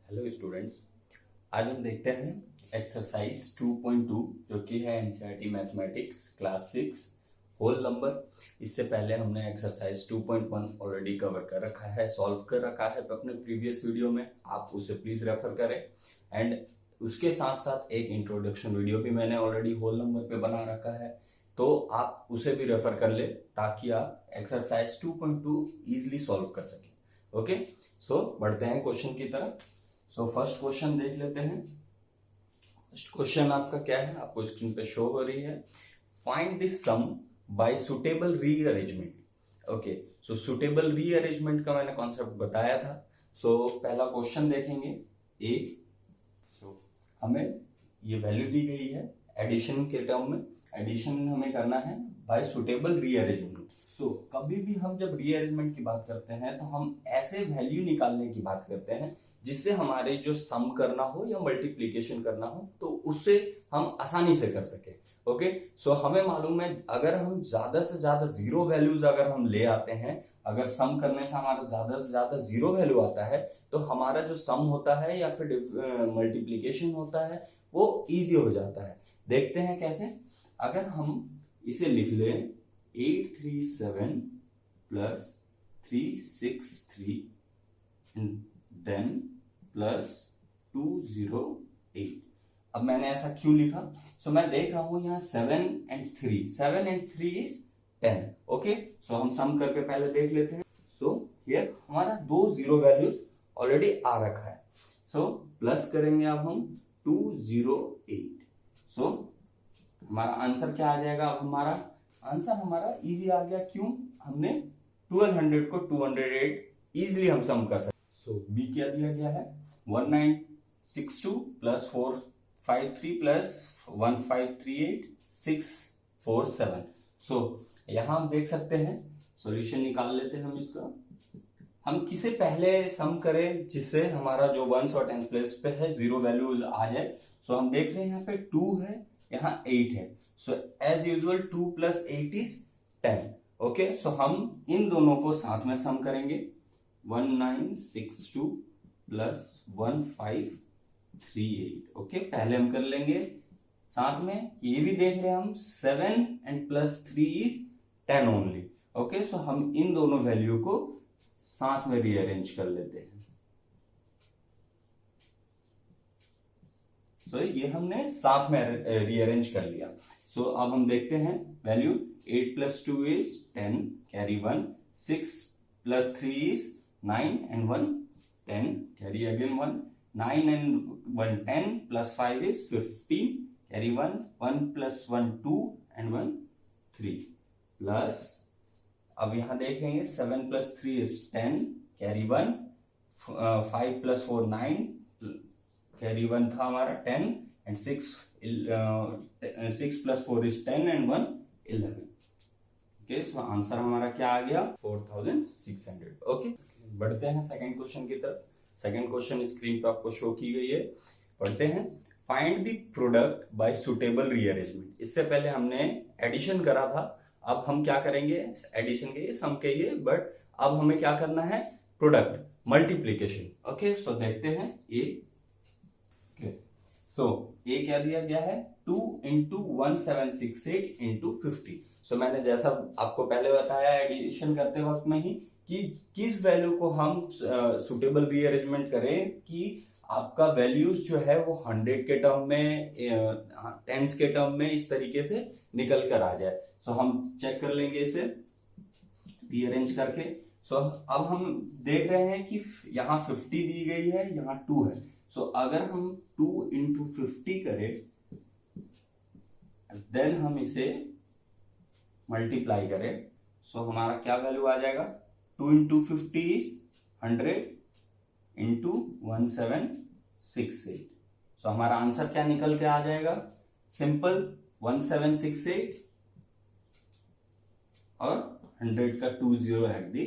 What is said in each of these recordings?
Hello students, आज हम देखते हैं एक्सरसाइज 2.2 जो कि है NCERT mathematics class 6 whole number. इससे पहले हमने एक्सरसाइज 2.1 ऑलरेडी कवर कर रखा है, सॉल्व कर रखा है अपने प्रीवियस वीडियो में। आप उसे प्लीज रेफर करें। एंड उसके साथ साथ एक इंट्रोडक्शन वीडियो भी मैंने ऑलरेडी होल नंबर पे बना रखा है, तो आप उसे भी रेफर कर ले ताकि आप एक्सरसाइज 2.2 इजिली सॉल्व कर सकें। ओके, सो बढ़ते हैं क्वेश्चन की तरफ। सो फर्स्ट क्वेश्चन देख लेते हैं। फर्स्ट क्वेश्चन आपका क्या है, आपको स्क्रीन पे शो हो रही है। Find the sum by suitable rearrangement. Okay, so suitable rearrangement का मैंने कॉन्सेप्ट बताया था। सो पहला क्वेश्चन देखेंगे ए। सो हमें ये वैल्यू दी गई है एडिशन के टर्म में। एडिशन हमें करना है बाय सुटेबल रीअरेंजमेंट। सो कभी भी हम जब रीअरेंजमेंट की बात करते हैं तो हम ऐसे वैल्यू निकालने की बात करते हैं जिससे हमारे जो सम करना हो या मल्टीप्लीकेशन करना हो तो उससे हम आसानी से कर सके। ओके, सो हमें मालूम है अगर हम ज्यादा से ज्यादा जीरो वैल्यूज अगर हम ले आते हैं, अगर सम करने से हमारा ज्यादा से ज्यादा जीरो वैल्यू आता है तो हमारा जो सम होता है या फिर मल्टीप्लीकेशन होता है वो इजी हो जाता है। देखते हैं कैसे। अगर हम इसे लिख लें 837 प्लस 363 देन प्लस 208। अब मैंने ऐसा क्यों लिखा? सो मैं देख रहा हूं यहाँ 7 and 3 इज 10। ओके, सो हम सम करके पहले देख लेते हैं। सो हियर हमारा दो जीरो वैल्यूज ऑलरेडी आ रखा है। सो प्लस करेंगे अब हम 208। सो हमारा आंसर क्या आ जाएगा? अब हमारा आंसर हमारा इजी आ गया। क्यों? हमने 1200 को 208 इजिली हम सम कर सकते। सो बी क्या दिया गया है? 1962 प्लस 453 प्लस 1538 647। सो यहां हम देख सकते हैं, सॉल्यूशन निकाल लेते हैं हम इसका। हम किसे पहले सम करें जिससे हमारा जो वंस और टेंस प्लेस पे है जीरो वैल्यू आ जाए। सो हम देख रहे हैं यहाँ पे 2 है, यहाँ 8 है। So as usual 2 plus 8 is 10। Okay, so हम इन दोनों को साथ में सम करेंगे। 1962 प्लस 1538। ओके, पहले हम कर लेंगे साथ में। ये भी देख रहे हैं हम 7 and plus 3 is 10 only. Okay, so हम इन दोनों वैल्यू को साथ में रीअरेंज कर लेते हैं। सो ये हमने साथ में रीअरेंज कर लिया। सो अब हम देखते हैं value. 8 plus 2 is 10 carry 1, 6 plus 3 is 9 and 1 10 carry again 1, 9 and 1 10 plus 5 is 15 carry 1 plus 1 2 and 1 3 plus अब यहां देखेंगे 7 plus 3 is 10 carry 1, 5 plus 4 9 carry 1 था हमारा 10 and 6 plus 4 is 10 and 1 11। Okay, so answer हमारा क्या आ गया? 4600। ओके, बढ़ते हैं सेकंड क्वेश्चन की तरफ। सेकंड क्वेश्चन स्क्रीन पर आपको शो की गई है, पढ़ते हैं। Find the product bye suitable rearrangement. इससे पहले हमने एडिशन करा था, अब हम क्या करेंगे? एडिशन के सम के लिए, बट अब हमें क्या करना है? Product multiplication. ओके, सो देखते हैं ए। सो ए क्या दिया गया है? 2 into 1768 into 50। सो मैंने जैसा आपको पहले बताया एडिशन करते वक्त में ही कि किस वैल्यू को हम सुटेबल रीअरेंजमेंट करें कि आपका वैल्यूज जो है वो 100 के टर्म में, टेंस के टर्म में इस तरीके से निकल कर आ जाए। सो हम चेक कर लेंगे इसे रीअरेंज करके। सो अब हम देख रहे हैं कि यहाँ 50 दी गई है, यहाँ 2 है। सो अगर हम 2 into 50 करें देन हम इसे मल्टीप्लाई करें, सो हमारा क्या वैल्यू आ जाएगा? 2 into 50 is 100 into 1768। सो हमारा आंसर क्या निकल के आ जाएगा? सिंपल 1768 और 100 का 20 एट दी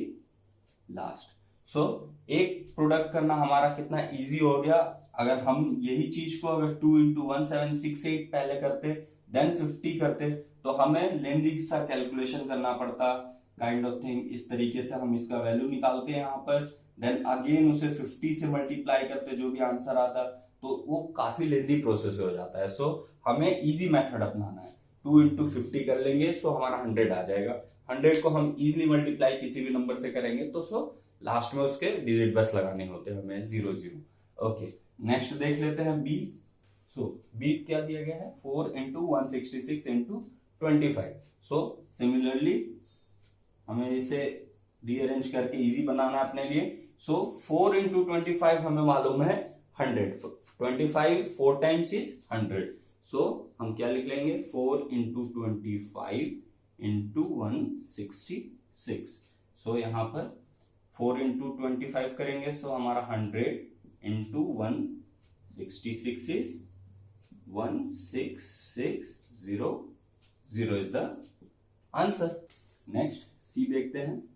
लास्ट। सो एक प्रोडक्ट करना हमारा कितना इजी हो गया। अगर हम यही चीज को अगर 2 into 1768 पहले करते देन 50 करते तो हमें लेंदी सा कैलकुलेशन करना पड़ता, काइंड ऑफ थिंग। इस तरीके से हम इसका वैल्यू निकालते हैं यहाँ पर, देन अगेन उसे 50 से मल्टीप्लाई करते जो भी आंसर आता, तो वो काफी लेंदी प्रोसेस हो जाता है। सो हमें इजी मेथड अपनाना है, 2 इंटू 50 कर लेंगे सो हमारा 100 आ जाएगा। 100 को हम इजिली मल्टीप्लाई किसी भी नंबर से करेंगे तो सो लास्ट में उसके डिजिट बस लगाने होते हैं हमें 0 0। ओके, नेक्स्ट देख लेते हैं बी। सो बी क्या दिया गया है, 4 इंटू 166 इंटू 25। सो सिमिलरली हमें इसे रीअरेंज करके इजी बनाना है अपने लिए। सो 4 इंटू 25 हमें मालूम है 100, 25 4 टाइम्स इज 100। सो हम क्या लिख लेंगे, 4 इंटू 25 इंटू 166। सो यहां पर 4 इंटू 25 करेंगे सो हमारा 100 into 166 is 16600 is the answer. Next C देखते हैं।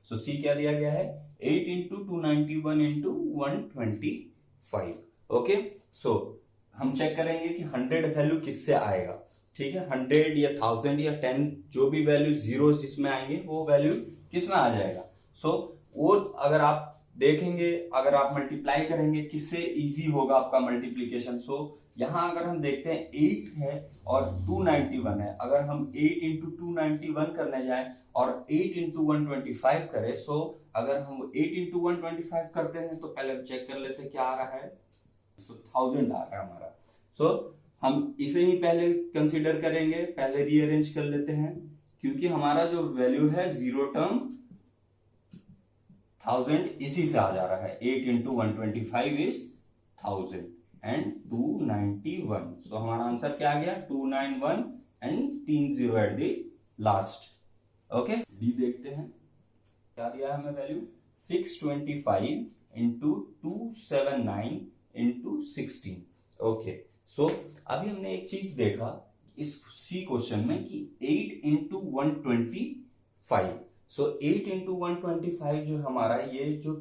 सो सी क्या दिया गया है, 8 इंटू 291 इंटू 125। ओके, सो हम चेक करेंगे कि 100 वैल्यू किससे आएगा। ठीक है, 100 या 1000 या 10 जो भी वैल्यू जीरो जिसमें आएंगे वो वैल्यू किस में आ जाएगा। सो वो अगर आप देखेंगे, अगर आप मल्टीप्लाई करेंगे किससे इजी होगा आपका मल्टीप्लीकेशन। सो यहां अगर हम देखते हैं 8 है और 291 है, अगर हम 8 इंटू 291 करने जाएं और 8 इंटू 125 करें, सो अगर हम 8 इंटू 125 करते हैं तो पहले चेक कर लेते हैं क्या आ रहा है। सो 1000 आ रहा है हमारा। सो हम इसे ही पहले कंसीडर करेंगे, पहले रीअरेंज कर लेते हैं क्योंकि हमारा जो वैल्यू है जीरो टर्म 1000 इसी से आ जा रहा है। 8 इंटू 125 इज 1000 एंड 291। सो हमारा आंसर क्या आ गया, 291 and 3 0 eight the last. Okay, D देखते हैं क्या दिया है हमें वैल्यू, 625 इंटू 279 इंटू 16। ओके, सो अभी हमने एक चीज देखा इस सी क्वेश्चन में कि 8 इंटू 125। सो 8 इंटू 125 जो हमारा ये जो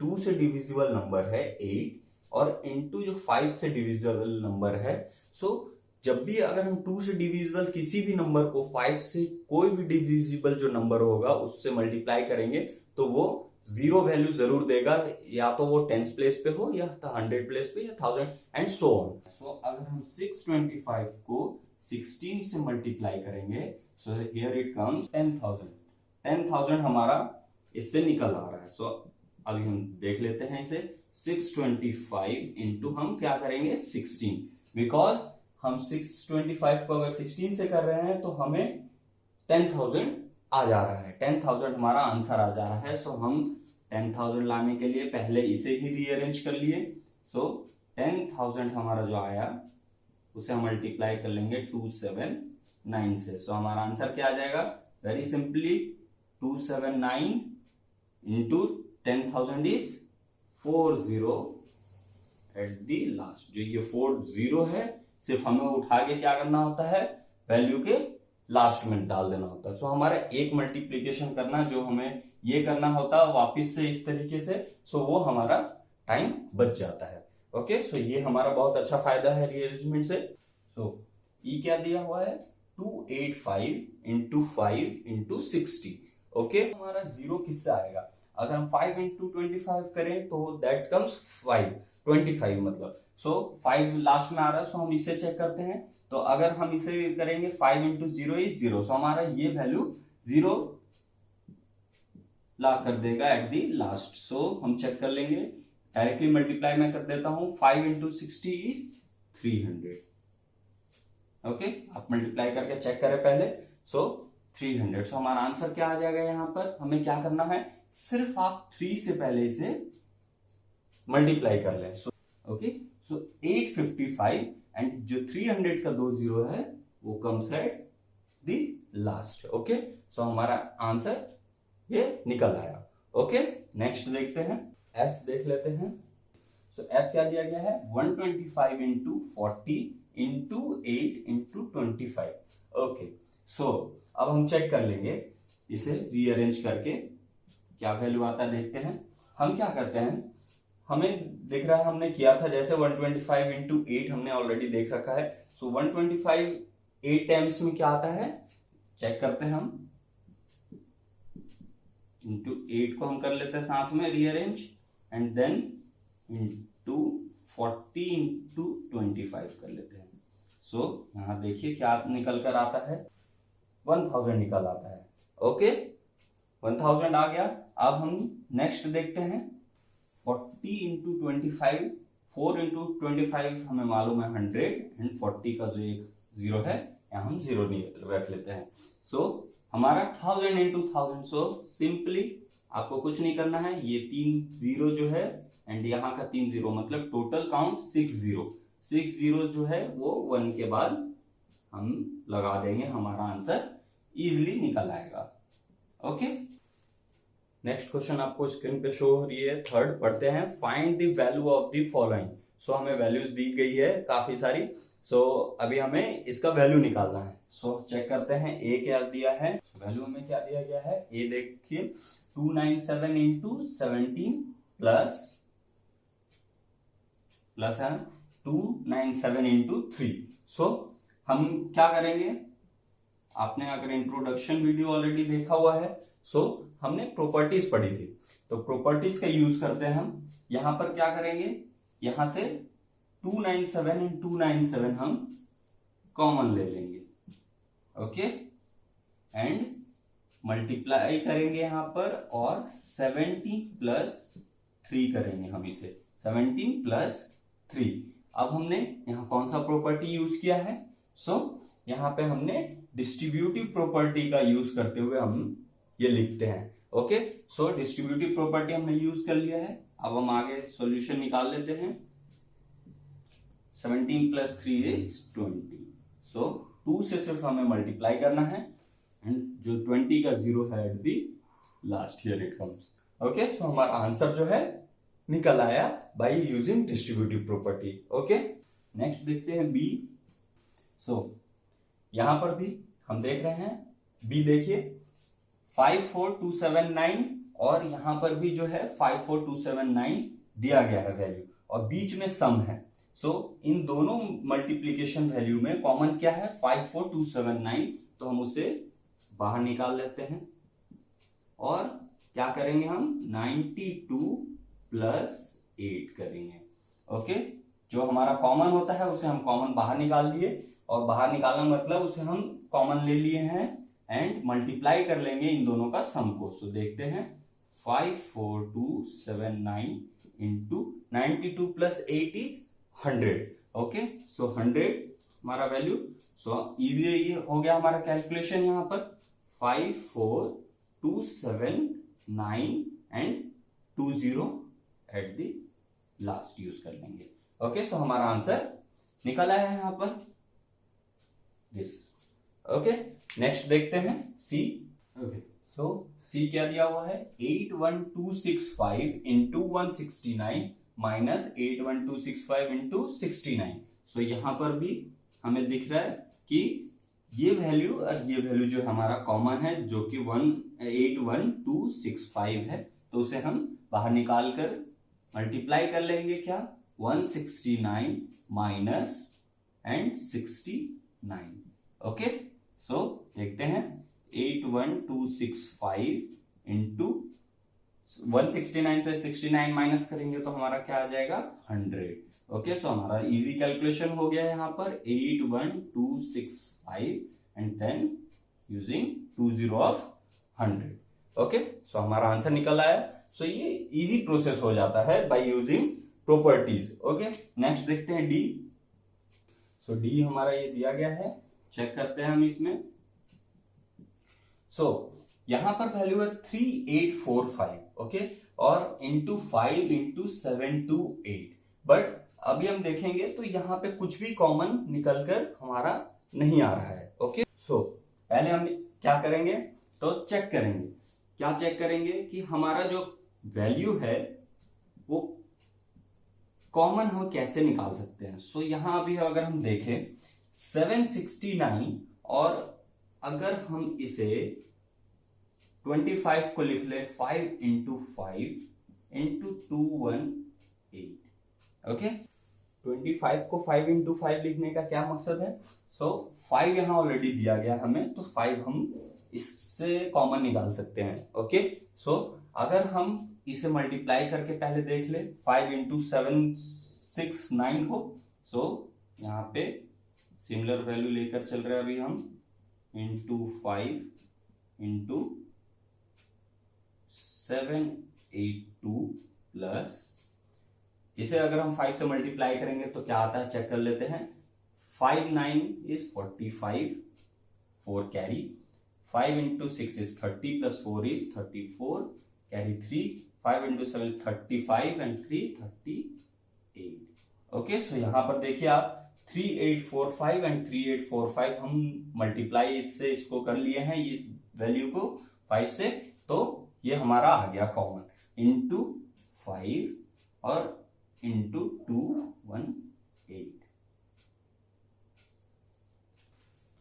2 से डिविजिबल नंबर है 8 और इंटू जो 5 से डिविजिबल नंबर है। सो जब भी अगर हम 2 से डिविजिबल किसी भी नंबर को 5 से कोई भी डिविजिबल जो नंबर होगा उससे मल्टीप्लाई करेंगे तो वो जीरो वैल्यू जरूर देगा, या तो वो 10th प्लेस पे हो या 100 प्लेस पे या 1000 एंड सो ऑन। सो अगर हम 625 को 16 से मल्टीप्लाई करेंगे सो हियर इट कम्स 10,000। 10,000 हमारा इससे निकल आ रहा है। सो अभी हम देख लेते हैं इसे, 625 इंटू हम क्या करेंगे 16, बिकॉज हम 625 को अगर 16 से कर रहे हैं तो हमें 10,000 आ जा रहा है, 10,000 हमारा आंसर आ जा रहा है। सो हम 10,000 लाने के लिए पहले इसे ही रीअरेंज कर लिए। सो 10,000 हमारा जो आया उसे हम मल्टीप्लाई कर लेंगे 279 से। सो हमारा आंसर क्या आ जाएगा, very simply 279 into 10,000 is 40 eight the last. जो ये 40 है सिर्फ हमें उठा के क्या करना होता है, वैल्यू के लास्ट में डाल देना होता है। सो हमारा एक मल्टीप्लीकेशन करना जो हमें ये करना होता है वापिस से इस तरीके से, सो वो हमारा टाइम बच जाता है। ओके, सो ये हमारा बहुत अच्छा फायदा है रीअरेंजमेंट से। सो ई क्या दिया हुआ है, 285 इंटू 5 इंटू 60। ओके, हमारा जीरो किससे आएगा, अगर हम 5 इंटू 25 करें तो दैट कम्स 5 25 मतलब। सो 5 लास्ट में आ रहा है, सो हम इसे चेक करते हैं। तो अगर हम इसे करेंगे 5 इंटू 0 इज 0। सो हमारा ये वैल्यू 0 ला कर देगा एट दी लास्ट। सो हम चेक कर लेंगे, डायरेक्टली मल्टीप्लाई मैं कर देता हूं, 5 इंटू 60 इज 300। ओके, आप मल्टीप्लाई करके चेक करें पहले। सो 300। सो हमारा आंसर क्या आ जाएगा, यहां पर हमें क्या करना है, सिर्फ आप 3 से पहले इसे मल्टीप्लाई कर लें। सो ओके, सो 855 एंड जो 300 का 2 0 है वो comes at the last. Okay, so हमारा आंसर ये निकल आया। ओके, नेक्स्ट देखते हैं, एफ देख लेते हैं। सो एफ क्या दिया गया है, 125 इंटू 40 इंटू 8 इंटू 25। ओके, सो अब हम चेक कर लेंगे इसे रीअरेंज करके क्या वैल्यू आता है, देखते हैं। हम क्या करते हैं, हमें दिख रहा है हमने किया था जैसे 125 इंटू 8 हमने ऑलरेडी देख रखा है। सो 125 8 टाइम्स में क्या आता है, चेक करते हैं हम। इंटू 8 को हम कर लेते हैं साथ में rearrange, and then into 40 into 25 कर लेते हैं। सो यहां देखिए क्या निकल कर आता है, 1000 निकल आता है। ओके, 1000 आ गया। अब हम नेक्स्ट देखते हैं 40 इंटू 25, 4 इंटू 25 हमें मालूम है 100, एंड 40 का जो एक जीरो है यहाँ हम जीरो रख लेते हैं। सो हमारा 1000 इंटू 1000, सो सिंपली आपको कुछ नहीं करना है, ये 3 जीरो जो है एंड यहाँ का 3 जीरो, मतलब टोटल काउंट 6 जीरो, 6 जीरो जो है वो 1 के बाद हम लगा देंगे, हमारा आंसर इजिली निकल आएगा। ओके, नेक्स्ट क्वेश्चन आपको स्क्रीन पे शो हो रही है, थर्ड पढ़ते हैं। Find the value of the following. So हमें वैल्यूज दी गई है काफी सारी, सो अभी हमें इसका वैल्यू निकालना है। सो चेक करते हैं ए क्या दिया है, वैल्यू हमें क्या दिया गया है। ए देखिए 297 इंटू 17 प्लस है 297 इंटू 3। सो हम क्या करेंगे, आपने अगर इंट्रोडक्शन वीडियो ऑलरेडी देखा हुआ है, सो हमने प्रॉपर्टीज पढ़ी थी, तो प्रॉपर्टीज का यूज करते हैं हम। यहां पर क्या करेंगे, यहां से 297 एंड 297 हम कॉमन ले लेंगे। ओके, एंड मल्टीप्लाई करेंगे यहां पर, और 17 प्लस 3 करेंगे हम इसे, 17 प्लस 3। अब हमने यहां कौन सा प्रॉपर्टी यूज किया है, सो यहां पे हमने डिस्ट्रीब्यूटिव प्रॉपर्टी का यूज करते हुए हम ये लिखते हैं। ओके, सो डिस्ट्रीब्यूटिव प्रॉपर्टी हमने यूज कर लिया है। अब हम आगे सॉल्यूशन निकाल लेते हैं। 17 प्लस 3 इज 20, सो 2 से सिर्फ हमें मल्टीप्लाई करना है, एंड जो 20 का जीरो है at the last, here it comes. Okay, so हमारा आंसर जो है निकल आया by using distributive property. Okay, next देखते हैं बी। सो यहां पर भी हम देख रहे हैं, बी देखिए 54279, और यहां पर भी जो है 54279 दिया गया है वैल्यू, और बीच में सम है। सो इन दोनों मल्टीप्लीकेशन वैल्यू में कॉमन क्या है, 54279, तो हम उसे बाहर निकाल लेते हैं, और क्या करेंगे हम 92 प्लस 8 करेंगे। ओके, जो हमारा कॉमन होता है उसे हम कॉमन बाहर निकाल लिए, और बाहर निकालना मतलब उसे हम कॉमन ले लिए हैं एंड मल्टीप्लाई कर लेंगे इन दोनों का सम को। सो देखते हैं 54279 इंटू 92 प्लस 8 इज 100। ओके, सो 100 हमारा वैल्यू। सो इजीली ये हो गया हमारा कैलकुलेशन, यहां पर 54279 and 20 eight the last use कर लेंगे। ओके, सो हमारा आंसर निकल आया है यहां पर दिस। ओके, नेक्स्ट देखते हैं सी। ओके, सो सी क्या दिया हुआ है, 81265 इंटू 169 माइनस 81265 इंटू 69। सो यहां पर भी हमें दिख रहा है कि ये वैल्यू और ये वैल्यू जो हमारा कॉमन है, जो कि 81265 है, तो उसे हम बाहर निकाल कर मल्टीप्लाई कर लेंगे क्या, 169 माइनस एंड 69। ओके, सो देखते हैं 81265 इंटू 169 से 69 माइनस करेंगे तो हमारा क्या आ जाएगा 100। ओके, सो हमारा इजी कैलकुलेशन हो गया यहाँ पर 81265 and then using 20 of 100। Okay, so हमारा आंसर निकल आया। सो ये इजी प्रोसेस हो जाता है by using properties. Okay, next देखते हैं डी। सो डी हमारा ये दिया गया है, चेक करते हैं हम इसमें। सो यहां पर वैल्यू है 3845। ओके, और इंटू 5 इंटू 728, बट अभी हम देखेंगे तो यहां पे कुछ भी कॉमन निकलकर हमारा नहीं आ रहा है। ओके, सो पहले हम क्या करेंगे, तो चेक करेंगे, क्या चेक करेंगे कि हमारा जो वैल्यू है वो कॉमन हम कैसे निकाल सकते हैं। सो यहां अभी अगर हम देखें 769, और अगर हम इसे 25 को लिख ले 5 इंटू 5 इंटू 218। ओके, 25 को 5 इंटू 5 लिखने का क्या मकसद है, सो 5 यहां ऑलरेडी दिया गया हमें, तो 5 हम इस इससे कॉमन निकाल सकते हैं। ओके, सो अगर हम इसे मल्टीप्लाई करके पहले देख ले 5 इंटू 769 को, सो यहाँ पे सिमिलर वैल्यू लेकर चल रहे हैं अभी हम, इंटू 5 इंटू 782 प्लस, इसे अगर हम 5 से मल्टीप्लाई करेंगे तो क्या आता है चेक कर लेते हैं। 5 9 is 45, 4 carry, 5 into 6 is 30 plus 4 is 34, carry 3, 5 into 7 35 and 3 38। Okay, so यहां पर देखिए आप 3845 एंड 3845 हम मल्टीप्लाई इससे इसको कर लिए हैं, ये वैल्यू को 5 से, तो ये हमारा आ गया कॉमन, इंटू 5 और इंटू 218।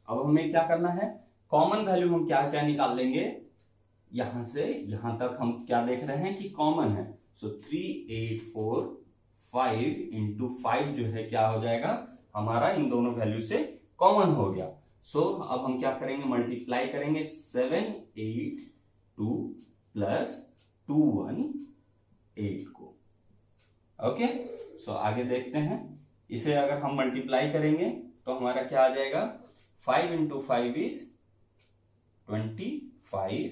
अब हमें क्या करना है, कॉमन वैल्यू हम क्या क्या निकाल लेंगे, यहां से यहां तक हम क्या देख रहे हैं कि कॉमन है, सो 3845 इंटू 5 जो है क्या हो जाएगा हमारा, इन दोनों वैल्यू से कॉमन हो गया। सो अब हम क्या करेंगे, मल्टीप्लाई करेंगे 782 प्लस 218 को। ओके, सो आगे देखते हैं, इसे अगर हम मल्टीप्लाई करेंगे तो हमारा क्या आ जाएगा, 5 into 5 is 25,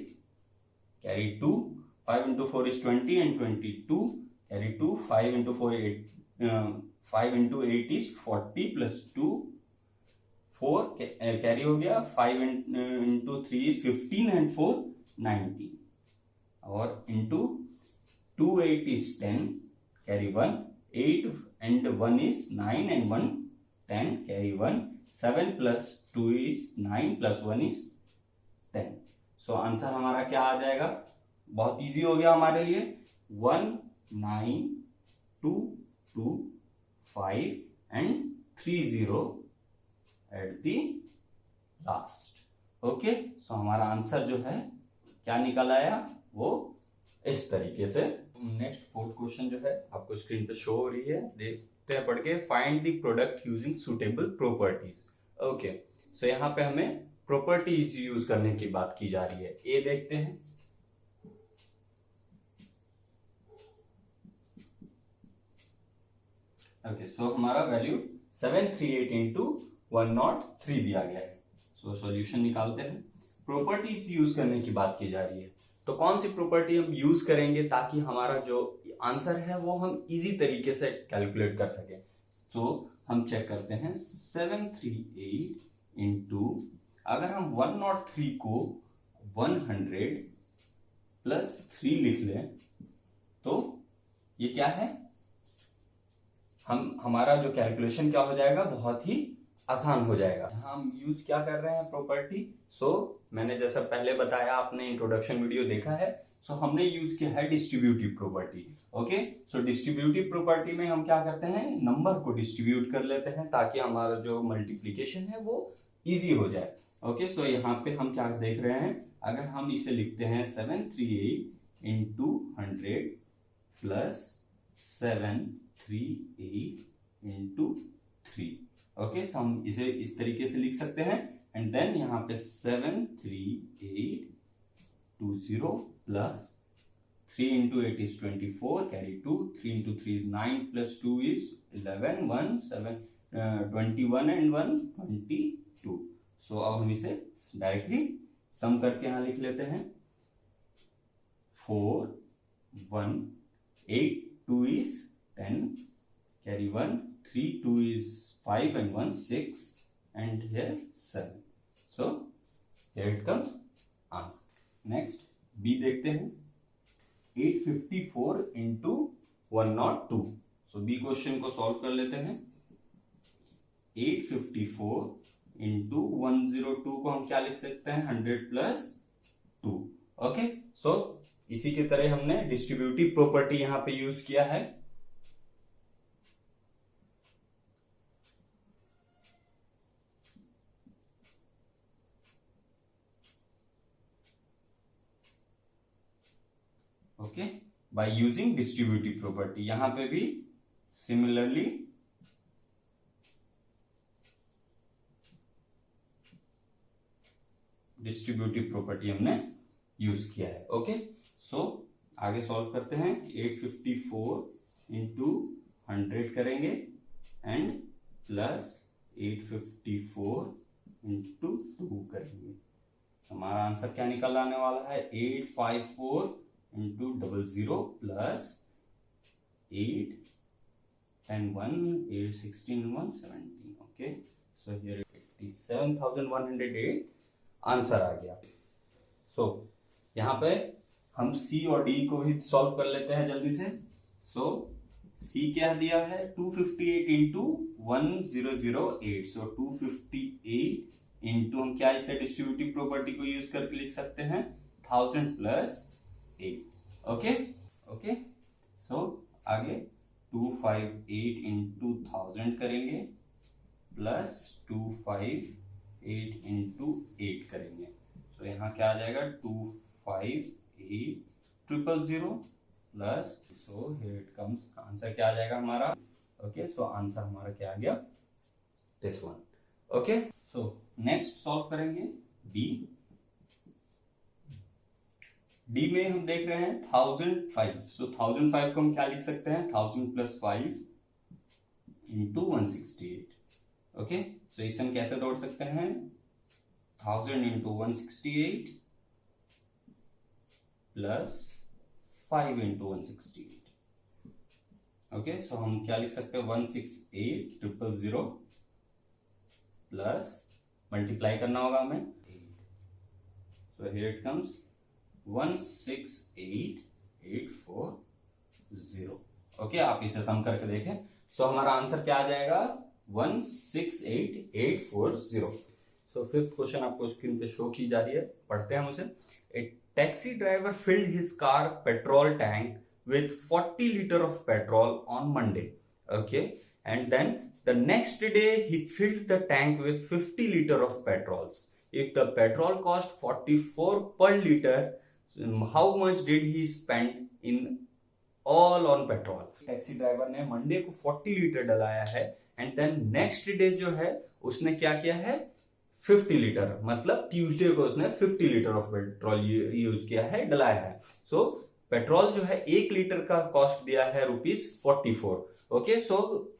carry 2, 5 into 4 is 20 and 22, carry 2, 5 into 4 8, 5 into 8 is 40 plus 2 4 carry हो गया, 5 इंटू 3 इज 15 एंड 4 19, और into 2 8 is 10, carry 1, 8 and 1 is 9 and 1 10, carry 1, 7 plus 2 is 9 plus 1 is 10। So answer हमारा क्या आ जाएगा, बहुत इजी हो गया हमारे लिए, 19225 and 30 at the last। Okay, so हमारा आंसर जो है क्या निकल आया वो इस तरीके से। नेक्स्ट फोर्थ क्वेश्चन जो है आपको स्क्रीन पे शो हो रही है, देखते हैं पढ़ के, find the product using suitable properties. Okay, so यहाँ पे हमें प्रॉपर्टीज यूज करने की बात की जा रही है। ए देखते हैं, ओके, सो हमारा वैल्यू 738 इंटू 103 दिया गया है। सो सॉल्यूशन निकालते हैं। प्रॉपर्टीज यूज करने की बात की जा रही है, तो कौन सी प्रॉपर्टी हम यूज करेंगे ताकि हमारा जो आंसर है वो हम इजी तरीके से कैलकुलेट कर सके। तो हम चेक करते हैं 738 इंटू, अगर हम 103 को 100 प्लस 3 लिख लें तो ये क्या है, हमारा जो कैलकुलेशन क्या हो जाएगा, बहुत ही आसान हो जाएगा। हम यूज क्या कर रहे हैं प्रॉपर्टी, सो मैंने जैसा पहले बताया, आपने इंट्रोडक्शन वीडियो देखा है, सो हमने यूज किया है डिस्ट्रीब्यूटिव प्रॉपर्टी। ओके, सो डिस्ट्रीब्यूटिव प्रॉपर्टी में हम क्या करते हैं, नंबर को डिस्ट्रीब्यूट कर लेते हैं ताकि हमारा जो मल्टीप्लीकेशन है वो इजी हो जाए। ओके, सो यहाँ पे हम क्या देख रहे हैं, अगर हम इसे लिखते हैं 738 into 100 plus 738 into 3। Okay, so हम इसे इस तरीके से लिख सकते हैं, एंड देन यहाँ पे 73820 plus 3 into 8 is 24, carry 2, 3 into 3 is 9 plus 2 is 11, 1 7 21 and 1 22। सो अब हम इसे डायरेक्टली सम करके यहाँ लिख लेते हैं, 4 1 8 2 is 10, carry 1, 3 2 is 5 and 1 6 and here 7। so here it comes answer। next B देखते हैं, 854 into 102। so B क्वेश्चन को सॉल्व कर लेते हैं। 854 into 102 को हम क्या लिख सकते हैं, 100 प्लस 2। ओके, सो इसी के तरह हमने डिस्ट्रीब्यूटिव प्रॉपर्टी यहां पे यूज किया है। Okay, bye using distributive property, यहां पे भी सिमिलरली डिस्ट्रीब्यूटिव प्रॉपर्टी हमने यूज किया है। ओके, सो आगे सॉल्व करते हैं। 854 इंटू 100 करेंगे एंड प्लस 854 इंटू 2 करेंगे। हमारा आंसर क्या निकल आने वाला है? 854 into 00 plus 8 10 1 8 16 1 17। Okay, so here 87,108 answer आ गया। सो यहाँ पे हम सी और डी को भी सॉल्व कर लेते हैं जल्दी से। सो सी क्या दिया है? 258 इंटू 1008। सो 258 इंटू हम क्या इसे डिस्ट्रीब्यूटिव प्रॉपर्टी को यूज करके लिख सकते हैं 1000 प्लस 8। ओके ओके, सो आगे 258 इंटू 1000 करेंगे प्लस 258 इंटू 8 करेंगे। सो यहाँ क्या आ जाएगा? 258,000 plus, so here it comes, answer क्या आ जाएगा हमारा? ओके, सो आंसर हमारा क्या आ गया? This one. Okay, so next solve करेंगे डी। डी में हम देख रहे हैं 1005। सो 1005 को हम क्या लिख सकते हैं? 1000 प्लस 5 इंटू 168। ओके, सो इसे हम कैसे तोड़ सकते हैं? 1000 into 168 plus 5 into 168। Okay, so हम क्या लिख सकते हैं? 168,000 प्लस मल्टीप्लाई करना होगा हमें 8। So here it comes 168,840। Okay, आप इसे सम करके देखें। सो हमारा आंसर क्या आ जाएगा? 168,840। सो फिफ्थ क्वेश्चन आपको स्क्रीन पे शो की जा रही है, पढ़ते हैं उसे। A taxi driver filled his car petrol tank with 40 liter of petrol on Monday. Okay, and then the next day he filled the tank with 50 liter of petrols. If the petrol cost 44 per liter, how much did he spend in all on petrol? Taxi driver ने Monday को 40 litre डलाया है and then next day जो है उसने क्या किया है? 50 litre, मतलब ट्यूसडे को उसने 50 लीटर ऑफ पेट्रोल यूज किया है, डलाया है। सो पेट्रोल जो है 1 लीटर का कॉस्ट दिया है ₹44। ओके, सो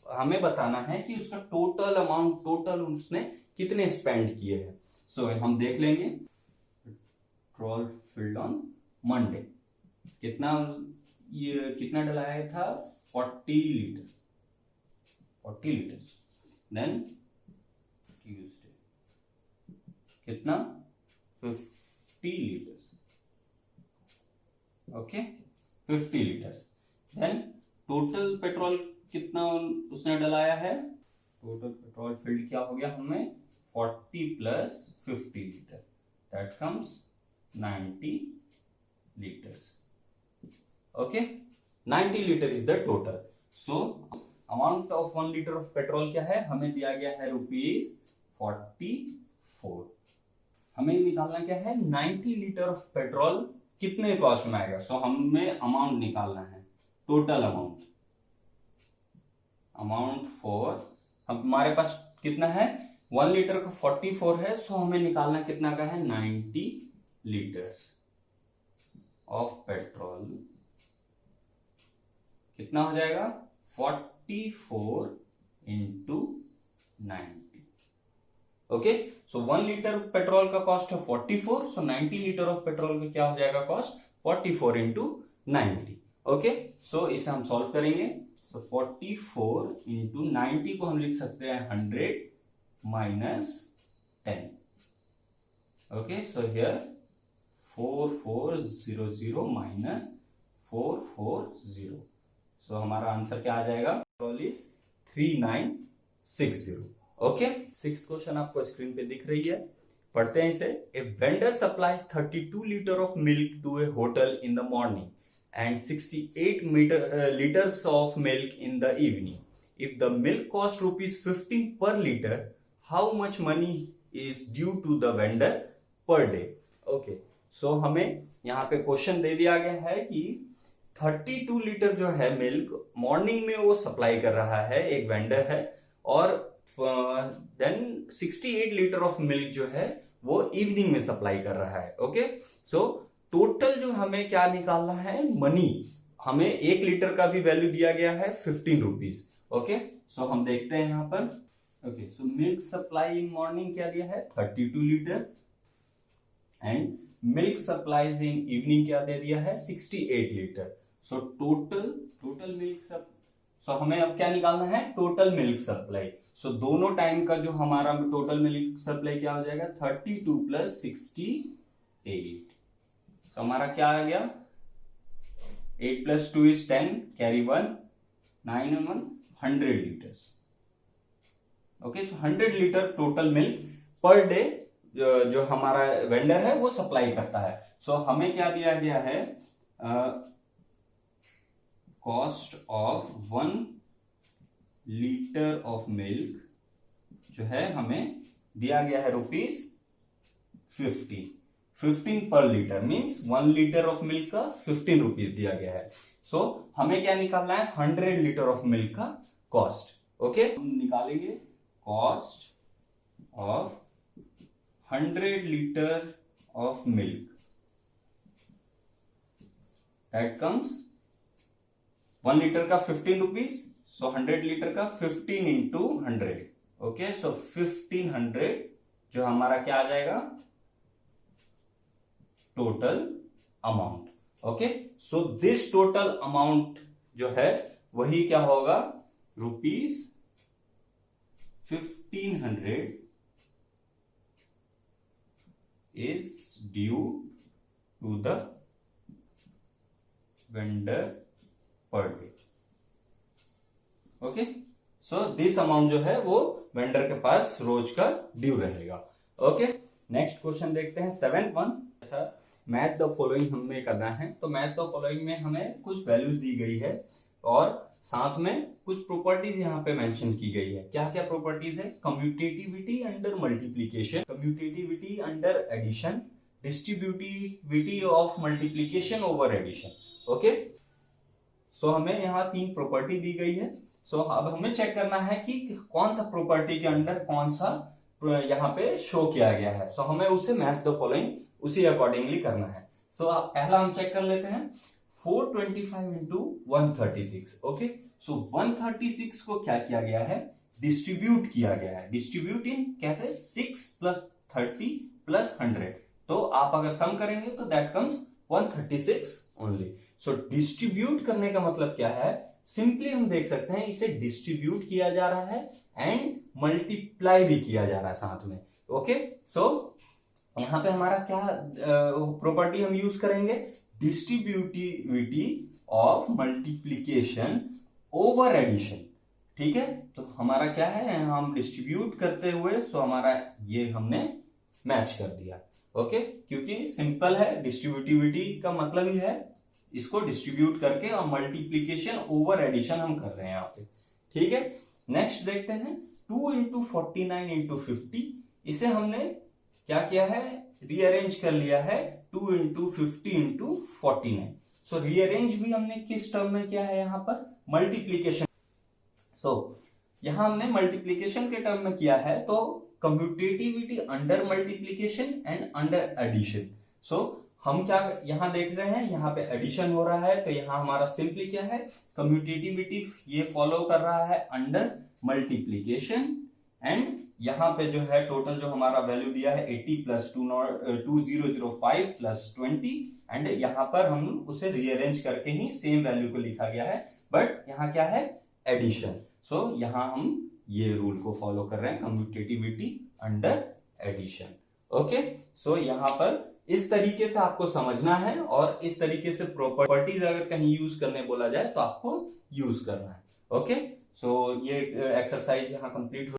हमें बताना है कि उसका टोटल अमाउंट, टोटल उसने कितने स्पेंड किए हैं। सो हम देख लेंगे। पेट्रोल फिल्ड ऑन मंडे, कितना ये कितना डलाया था? 40 लीटर, 40 लीटर। देन ट्यूसडे कितना? 50 litres. Okay, 50 litres. Then total petrol कितना उसने डलाया है? टोटल पेट्रोल फिल्ड क्या हो गया हमें? 40 plus 50 litre, that comes 90 litres. Okay, 90 litre is the total. So amount of 1 litre of petrol क्या है? हमें दिया गया है ₹44। हमें निकालना क्या है? 90 लीटर ऑफ पेट्रोल कितने कॉस्ट में आएगा। सो हमें अमाउंट निकालना है, टोटल अमाउंट। अमाउंट फॉर हमारे पास कितना है? 1 लीटर का 44 है। सो हमें निकालना कितना का है? 90 लीटर्स ऑफ पेट्रोल। कितना हो जाएगा? 44 इंटू 90। ओके, सो 1 लीटर पेट्रोल का कॉस्ट है 44। सो 90 लीटर ऑफ पेट्रोल का क्या हो जाएगा कॉस्ट? 44 इंटू 90। ओके, सो इसे हम सॉल्व करेंगे। सो 44 इंटू 90 को हम लिख सकते हैं 100 minus 10। Okay, so here 4400 minus 440। So हमारा आंसर क्या आ जाएगा? Petrol is 3960। Okay, sixth question आपको स्क्रीन पे दिख रही है, पढ़ते हैं इसे। A vendor supplies 32 litre of milk to a hotel in the morning and 68 liters of milk in the evening. If the milk cost ₹15 per liter, how much money is due to the vendor per day? Okay, so हमें यहाँ पे question दे दिया गया है कि 32 litre जो है milk morning में वो सप्लाई कर रहा है, एक वेंडर है, और देन 68 लीटर ऑफ मिल्क जो है वो इवनिंग में सप्लाई कर रहा है। ओके, सो टोटल जो हमें क्या निकालना है, मनी, हमें 1 लीटर का भी वैल्यू दिया गया है 15 रुपीज। ओके, सो हम देखते हैं यहां पर। Okay, so milk supply in morning क्या दिया है 32 litre and milk supplies in evening क्या दे दिया है 68 litre. So total milk so हमें अब क्या निकालना है, टोटल मिल्क सप्लाई। सो दोनों टाइम का जो हमारा टोटल मिल्क सप्लाई क्या हो जाएगा 32 प्लस 68। सो हमारा क्या आ गया 8 plus 2 is 10, carry 1, 9 and 1 100 litres. Okay, so 100 litre total milk per day जो हमारा वेंडर है वो सप्लाई करता है। सो हमें क्या दिया गया है, cost of 1 litre of milk जो है हमें दिया गया है ₹50 15 पर litre, means 1 litre of milk का 15 रुपीज दिया गया है। सो हमें क्या निकालना है 100 लीटर ऑफ मिल्क का कॉस्ट। ओके, हम निकालेंगे cost of 100 litre of milk, that comes 1 litre का 15 रुपीज, सो 100 लीटर का 15 इंटू 100। ओके, सो 1500 जो हमारा क्या आ जाएगा total amount. Okay, so this total amount जो है वही क्या होगा ₹1500 is due to the vendor per day। Okay, so this amount जो है वो वेंडर के पास रोज का ड्यू रहेगा। ओके, नेक्स्ट क्वेश्चन देखते हैं 7th one. Match the following हमें करना है, तो मैच द फॉलोइंग में हमें कुछ वैल्यूज दी गई है और साथ में कुछ प्रॉपर्टीज यहाँ पे मेंशन की गई है। क्या क्या प्रॉपर्टीज है, commutativity under multiplication, commutativity under addition, distributivity of multiplication over addition. Okay, so हमें यहाँ 3 प्रॉपर्टी दी गई है। सो अब हमें चेक करना है कि कौन सा प्रॉपर्टी के अंडर कौन सा यहाँ पे शो किया गया है। सो हमें उसे मैच द फॉलोइंग उसी अकॉर्डिंगली करना है। सो पहला हम चेक कर लेते हैं 425 इंटू 136। ओके, सो 136 को क्या किया गया है, डिस्ट्रीब्यूट किया गया है। डिस्ट्रीब्यूट इन कैसे, 6 प्लस 30 प्लस 100। तो आप अगर सम करेंगे तो that comes 136 only. So distribute करने का मतलब क्या है, सिंपली हम देख सकते हैं इसे डिस्ट्रीब्यूट किया जा रहा है एंड मल्टीप्लाई भी किया जा रहा है साथ में। ओके, सो यहां पे हमारा क्या प्रॉपर्टी हम यूज करेंगे, distributivity of multiplication over addition. ठीक है, तो हमारा क्या है, हम डिस्ट्रीब्यूट करते हुए सो हमारा ये हमने मैच कर दिया। ओके, क्योंकि सिंपल है, डिस्ट्रीब्यूटिविटी का मतलब ही है इसको डिस्ट्रीब्यूट करके और मल्टीप्लीकेशन ओवर एडिशन हम कर रहे हैं यहाँ पे। ठीक है, नेक्स्ट देखते हैं 2 इंटू 49 इंटू 50। इसे हमने क्या किया है, रीअरेंज कर लिया है 2 इंटू 50 इंटू 49। सो रीअरेंज भी हमने किस टर्म में किया है, यहाँ पर मल्टीप्लीकेशन। सो यहां हमने मल्टीप्लीकेशन के टर्म में किया है, तो commutativity under multiplication and under addition. So हम क्या यहां देख रहे हैं, यहाँ पे एडिशन हो रहा है, तो यहां हमारा सिंपली क्या है, कम्यूटेटिविटी ये फॉलो कर रहा है अंडर मल्टीप्लीकेशन एंड यहाँ पे जो है टोटल जो हमारा वैल्यू दिया है 80 प्लस 2005 प्लस 20 एंड यहाँ पर हम उसे रीअरेंज करके ही सेम वैल्यू को लिखा गया है, बट यहाँ क्या है एडिशन। सो यहाँ हम ये रूल को फॉलो कर रहे हैं, commutativity under addition. Okay, so यहाँ पर इस तरीके से आपको समझना है और इस तरीके से प्रॉपर्टीज अगर कहीं यूज करने बोला जाए तो आपको यूज करना है। ओके, सो ये एक्सरसाइज यहाँ कंप्लीट